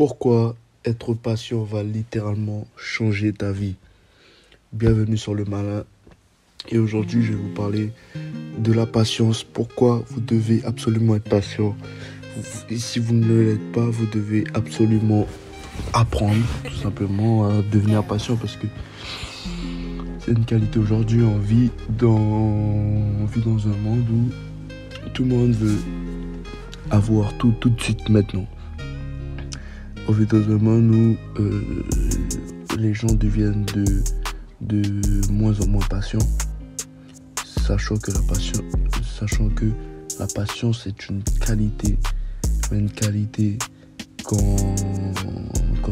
Pourquoi être patient va littéralement changer ta vie? Bienvenue sur Le Malin. Et aujourd'hui, je vais vous parler de la patience. Pourquoi vous devez absolument être patient? Et si vous ne l'êtes pas, vous devez absolument apprendre tout simplement à devenir patient parce que c'est une qualité aujourd'hui. On vit dans un monde où tout le monde veut avoir tout de suite maintenant. On vit dans un monde où les gens deviennent de moins en moins patients, sachant que la patience est une qualité qu'on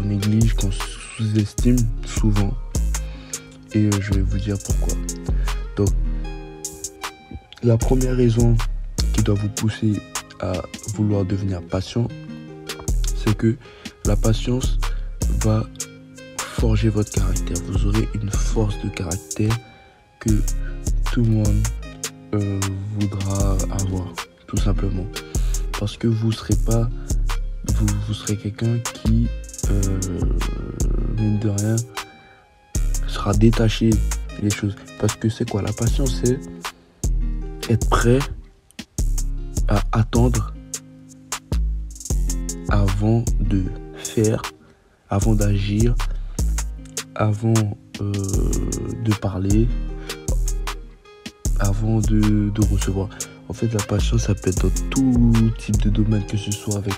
néglige, qu'on sous-estime souvent. Et je vais vous dire pourquoi. Donc, la première raison qui doit vous pousser à vouloir devenir patient, c'est que la patience va forger votre caractère. Vous aurez une force de caractère que tout le monde voudra avoir, tout simplement. Parce que vous serez quelqu'un qui, mine de rien, sera détaché des choses. Parce que c'est quoi la patience? C'est être prêt à attendre avant de faire, avant d'agir, avant de parler, avant de recevoir. En fait, la patience, ça peut être dans tout type de domaine, que ce soit avec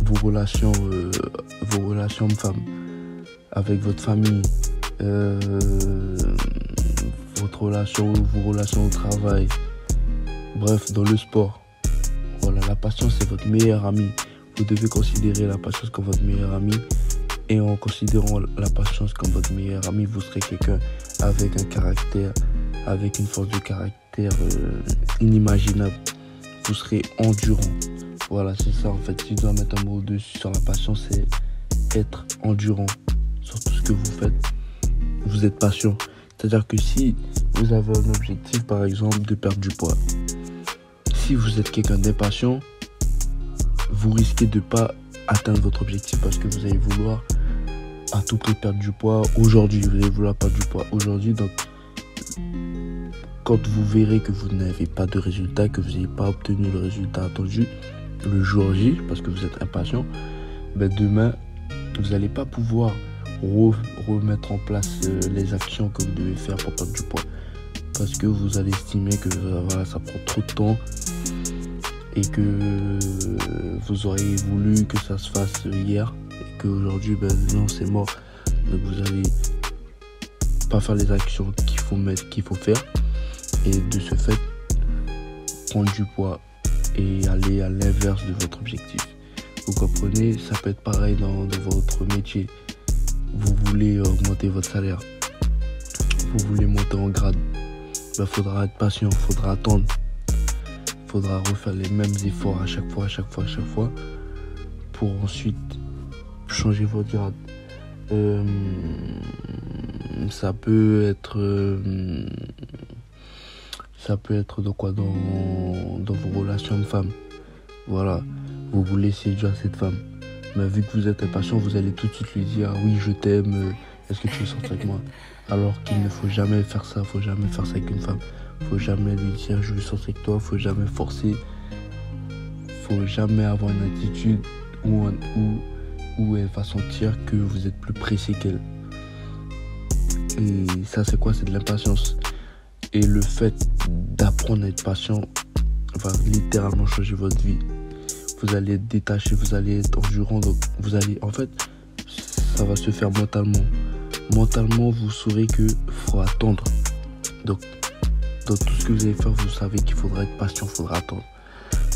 vos relations hommes-femmes, avec votre famille, vos relations au travail, bref, dans le sport. Voilà, la patience, c'est votre meilleur ami. Vous devez considérer la patience comme votre meilleur ami. Et en considérant la patience comme votre meilleur ami, vous serez quelqu'un avec un caractère, avec une force de caractère inimaginable. Vous serez endurant. Voilà, c'est ça en fait. Si je dois mettre un mot dessus sur la patience, c'est être endurant sur tout ce que vous faites. Vous êtes patient. C'est-à-dire que si vous avez un objectif, par exemple, de perdre du poids, si vous êtes quelqu'un d'impatient, vous risquez de ne pas atteindre votre objectif parce que vous allez vouloir à tout prix perdre du poids aujourd'hui. Vous allez vouloir perdre du poids aujourd'hui. Donc, quand vous verrez que vous n'avez pas de résultat, que vous n'avez pas obtenu le résultat attendu le jour J, parce que vous êtes impatient, demain, vous n'allez pas pouvoir remettre en place les actions que vous devez faire pour perdre du poids. Parce que vous allez estimer que ça prend trop de temps et que vous auriez voulu que ça se fasse hier et qu'aujourd'hui, non, c'est mort. Donc vous n'allez pas faire les actions qu'il faut faire et de ce fait, prendre du poids et aller à l'inverse de votre objectif. Vous comprenez? Ça peut être pareil dans votre métier. Vous voulez augmenter votre salaire. Vous voulez monter en grade. Faudra être patient, faudra attendre. Faudra refaire les mêmes efforts à chaque fois pour ensuite changer votre grade. Ça peut être dans quoi? Dans vos relations hommes-femmes. Voilà, vous voulez séduire cette femme. Mais vu que vous êtes impatient, vous allez tout de suite lui dire oui, je t'aime, est-ce que tu veux sortir avec moi? Alors qu'il ne faut jamais faire ça, faut jamais faire ça avec une femme. Faut jamais lui dire je veux sortir avec toi, faut jamais forcer. Faut jamais avoir une attitude où elle va sentir que vous êtes plus pressé qu'elle. Et ça, c'est quoi? C'est de l'impatience. Et le fait d'apprendre à être patient va littéralement changer votre vie. Vous allez être détaché, vous allez être endurant. Donc ça va se faire mentalement. Mentalement, vous saurez qu'il faut attendre. Donc, dans tout ce que vous allez faire, vous savez qu'il faudra être patient, il faudra attendre.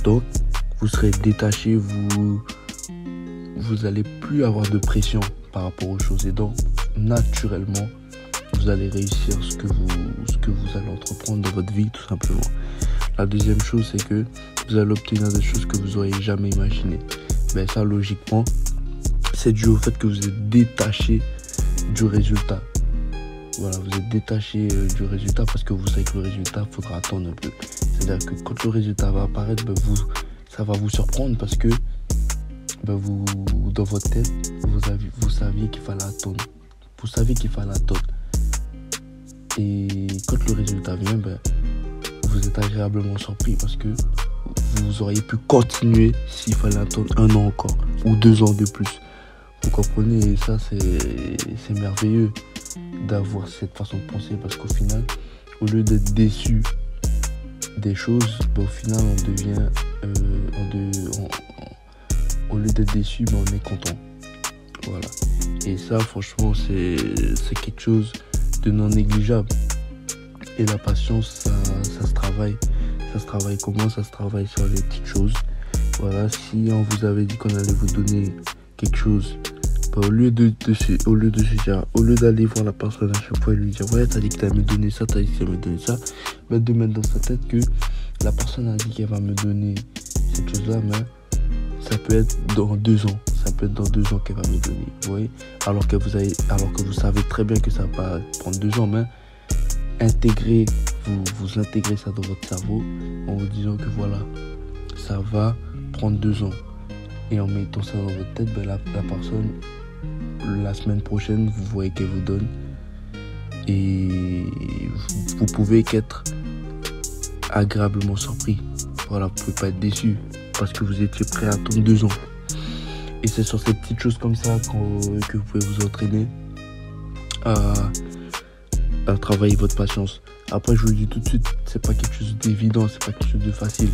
Donc, vous serez détaché, vous allez plus avoir de pression par rapport aux choses. Et donc, naturellement, vous allez réussir ce que vous allez entreprendre dans votre vie, tout simplement. La deuxième chose, c'est que vous allez obtenir des choses que vous n'auriez jamais imaginées. Ça, logiquement, c'est dû au fait que vous êtes détaché du résultat. Voilà, vous êtes détaché du résultat parce que vous savez que le résultat, il faudra attendre un peu. C'est-à-dire que quand le résultat va apparaître, ça va vous surprendre parce que ben dans votre tête, vous saviez qu'il fallait attendre. Vous saviez qu'il fallait attendre. Et quand le résultat vient, ben, vous êtes agréablement surpris parce que vous auriez pu continuer s'il fallait attendre 1 an encore ou 2 ans de plus. Vous comprenez, et ça c'est merveilleux d'avoir cette façon de penser parce qu'au final, au lieu d'être déçu des choses, ben, au final on devient, au lieu d'être déçu, ben, on est content. Voilà. Et ça, franchement, c'est quelque chose de non négligeable. Et la patience, ça se travaille. Ça se travaille comment? Ça se travaille sur les petites choses. Voilà, si on vous avait dit qu'on allait vous donner quelque chose, bah, au lieu d'aller voir la personne à chaque fois et lui dire ouais, t'as dit que t'allais me donner ça, t'as dit que t'allais me donner ça, bah, de mettre dans sa tête que la personne a dit qu'elle va me donner cette chose-là, mais ça peut être dans 2 ans. Ça peut être dans 2 ans qu'elle va me donner. Vous voyez, alors que vous savez très bien que ça va pas prendre 2 ans, mais vous intégrez ça dans votre cerveau en vous disant que voilà, ça va prendre 2 ans. Et en mettant ça dans votre tête, ben la personne, la semaine prochaine, vous voyez qu'elle vous donne. Et vous pouvez qu'être agréablement surpris. Voilà, vous pouvez pas être déçu parce que vous étiez prêt à attendre 2 ans. Et c'est sur ces petites choses comme ça que vous pouvez vous entraîner à travailler votre patience. Après, je vous le dis tout de suite, c'est pas quelque chose d'évident, c'est pas quelque chose de facile.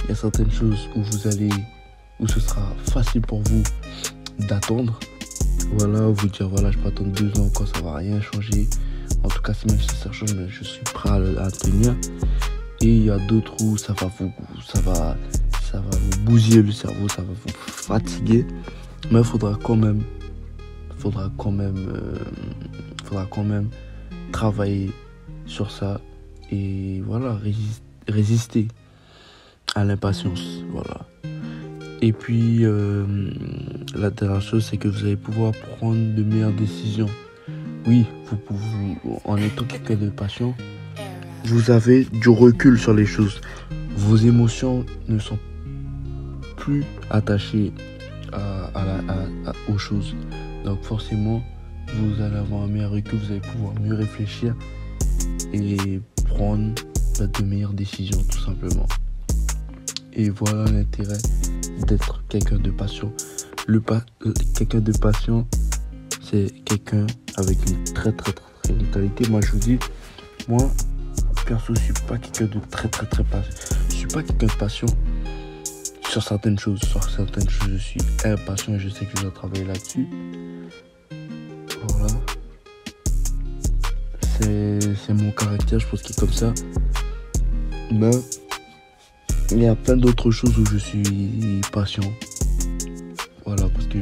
Il y a certaines choses où ce sera facile pour vous d'attendre. Voilà, vous dire voilà, je peux attendre 2 ans encore, ça va rien changer. En tout cas, même si ça change, mais je suis prêt à tenir. Et il y a d'autres où ça va vous bousiller le cerveau, ça va vous fatiguer. Mais il faudra quand même travailler sur ça et voilà, résister à l'impatience. Voilà. Et puis la dernière chose, c'est que vous allez pouvoir prendre de meilleures décisions. Oui, en étant quelqu'un de patient, vous avez du recul sur les choses. Vos émotions ne sont plus attachées aux choses. Donc forcément, vous allez avoir un meilleur recul, vous allez pouvoir mieux réfléchir et prendre de meilleures décisions tout simplement. Et voilà l'intérêt d'être quelqu'un de patient. Quelqu'un de patient, c'est quelqu'un avec une très très très très bonne qualité. Moi je vous dis, moi perso, je suis pas quelqu'un de très très très patient. Je suis pas quelqu'un de patient sur certaines choses. Sur certaines choses, je suis impatient et je sais que je dois travailler là-dessus. Voilà. C'est mon caractère, je pense qu'il est comme ça. Mais il y a plein d'autres choses où je suis patient. Voilà, parce que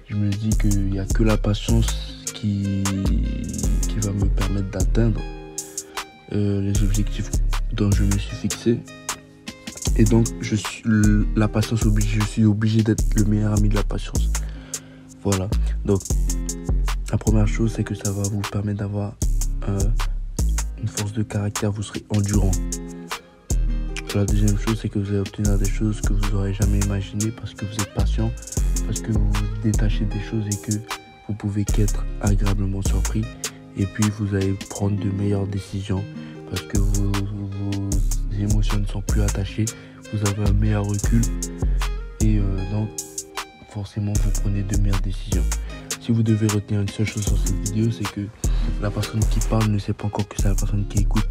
je me dis qu'il n'y a que la patience qui va me permettre d'atteindre les objectifs dont je me suis fixé. Et donc, la patience je suis obligé d'être le meilleur ami de la patience. Voilà. Donc, la première chose, c'est que ça va vous permettre d'avoir une force de caractère. Vous serez endurant. La deuxième chose, c'est que vous allez obtenir des choses que vous n'aurez jamais imaginées parce que vous êtes patient, parce que vous vous détachez des choses et que vous pouvez qu'être agréablement surpris. Et puis, vous allez prendre de meilleures décisions parce que vos émotions ne sont plus attachées. Vous avez un meilleur recul et donc, forcément, vous prenez de meilleures décisions. Si vous devez retenir une seule chose sur cette vidéo, c'est que la personne qui parle ne sait pas encore que c'est la personne qui écoute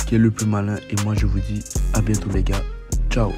qui est le plus malin. Et moi, je vous dis à bientôt les gars. Ciao.